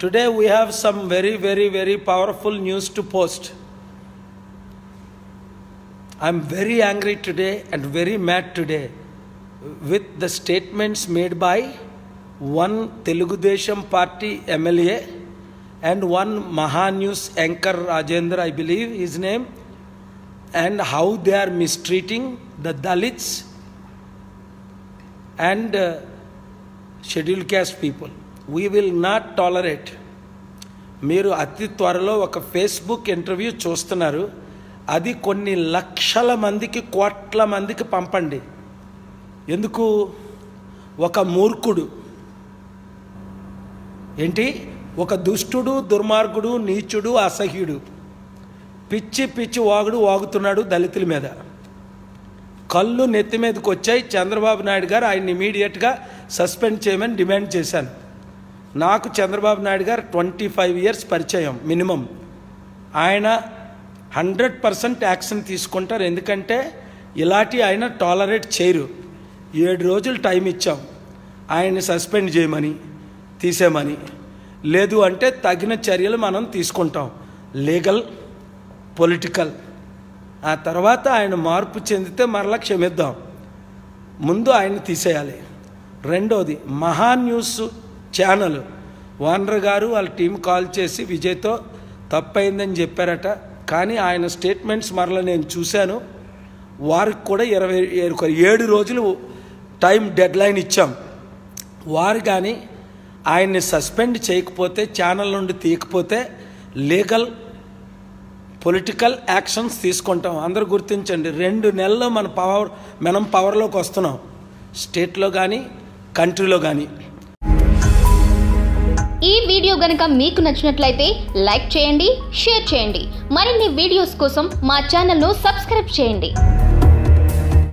Today we have some very powerful news to post. I am very angry today and very mad today with the statements made by one Telugu Desam party MLA and one Maha News anchor Rajendra, I believe his name, and how they are mistreating the Dalits and scheduled caste people. We will not tolerate. మీరు అతి త్వరలో ఒక Facebook interview చూస్తున్నారు, అది కొన్ని లక్షల మందికి కోట్ల మందికి పంపండి. ఎందుకు? ఒక మూర్ఖుడు ఏంటి, ఒక దుష్టుడు, దుర్మార్గుడు, నీచుడు, అసహ్యుడు పిచ్చి వాగుతున్నాడు దళితుల మీద. కళ్ళు నెత్తి మీదకి వచ్చాయి. చంద్రబాబు నాయుడు గారు ఆయన ఇమీడియట్గా సస్పెండ్ చేయమని డిమాండ్ చేశాను. నాకు చంద్రబాబు నాయుడు గారు 25 years పరిచయం మినిమం. ఆయన 100% యాక్షన్ తీసుకుంటారు. ఎందుకంటే ఇలాంటి ఆయన టాలరేట్ చేయరు. 7 రోజులు టైం ఇచ్చాం ఆయన్ని సస్పెండ్ చేయమని, తీసేయమని. లేదు అంటే తగిన చర్యలు మనం తీసుకుంటాం, లీగల్, పొలిటికల్. ఆ తర్వాత ఆయన మార్పు చెందితే మరలా క్షమిద్దాం. ముందు ఆయన తీసేయాలి. రెండోది, మహా న్యూస్ ఛానల్ ఓనర్ గారు వాళ్ళ టీం కాల్ చేసి విజయ్తో తప్పైందని చెప్పారట. కానీ ఆయన స్టేట్మెంట్స్ మరలా నేను చూశాను. వారికి కూడా 7 రోజులు టైం డెడ్లైన్ ఇచ్చాం. వారు కానీ ఆయన్ని సస్పెండ్ చేయకపోతే, ఛానల్ నుండి తీయకపోతే లీగల్, పొలిటికల్ యాక్షన్స్ తీసుకుంటాం. అందరూ గుర్తించండి, 2 నెలల్లో మనం పవర్లోకి వస్తున్నాం, స్టేట్లో కానీ కంట్రీలో కానీ. ఈ వీడియో గనుక మీకు నచ్చినట్లయితే లైక్ చేయండి, షేర్ చేయండి. మరిన్ని వీడియోస్ కోసం మా ఛానల్ను సబ్స్క్రైబ్ చేయండి.